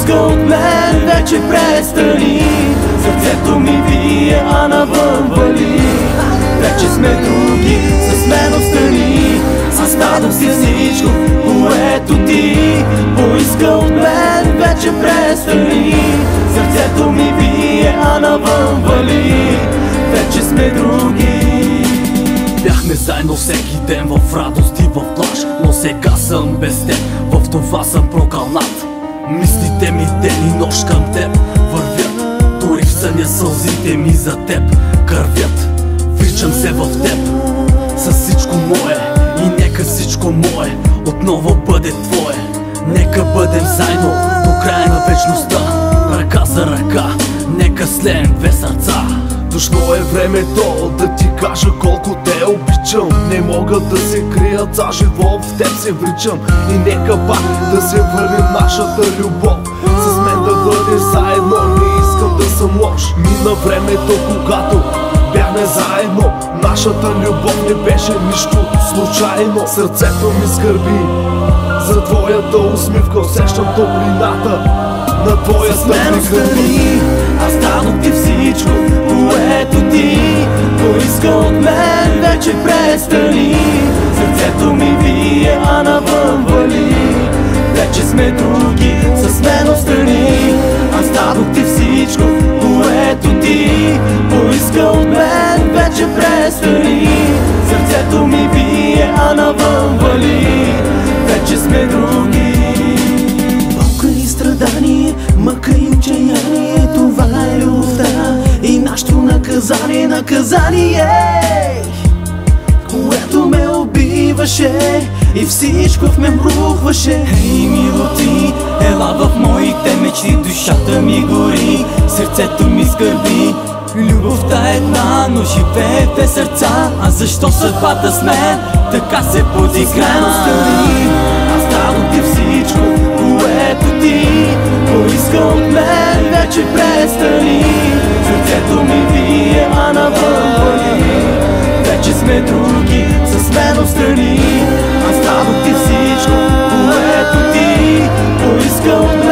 поиска от мен, вече престани. Сърцето ми вие, а навън вали. Вече сме други, с мен остани. Създадох си всичко, което ти поиска от мен, вече престани. Сърцето ми вие, а навън вали. Вече сме други. Бяхме заедно всеки ден в радост и в плаж, но сега съм без теб, в това съм прокълнат. Мислите ми ден и нощ към теб вървят, дори в съня сълзите ми за теб кървят. Вричам се в теб с всичко мое и нека всичко мое отново бъде твое. Нека бъдем заедно до края на вечността, ръка за ръка, нека слеем две сърца. Дошло е времето да ти кажа колко те обичам. Не мога да се крия, цял живот в теб се вричам. И нека пак да се върне нашата любов, с мен да бъдеш заедно, не искам да съм лош. Мина времето, когато бяхме заедно, нашата любов не беше нищо случайно. Сърцето ми скърби за твоята усмивка, усещам топлината на твоята прегръдка. Аз дадох ти всичко, което ти поиска от мен, вече престани. Сърцето ми вие, а навън вали. Вече сме други, с мен остани. Аз дадох ти всичко, което ти поиска от мен, вече престани. Сърцето ми вие, а навън вали. Вече сме други. Болка и страдание, мъка и отчаяние, това е любовта и нашето наказание, което ме убиваше и всичко в мен рухваше. Ей, мило ти, ела в моите мечти, душата ми гори, сърцето ми скърби. Любовта е една, но живее в две сърца. А защо съдбата с мен така се подигра? Аз дадох ти всичко, което ти поиска от мен, вече престани. Сърцето ми вие, а навън вали. Вече сме други, с мен остани. Аз дадох ти всичко, което ти поиска от мен.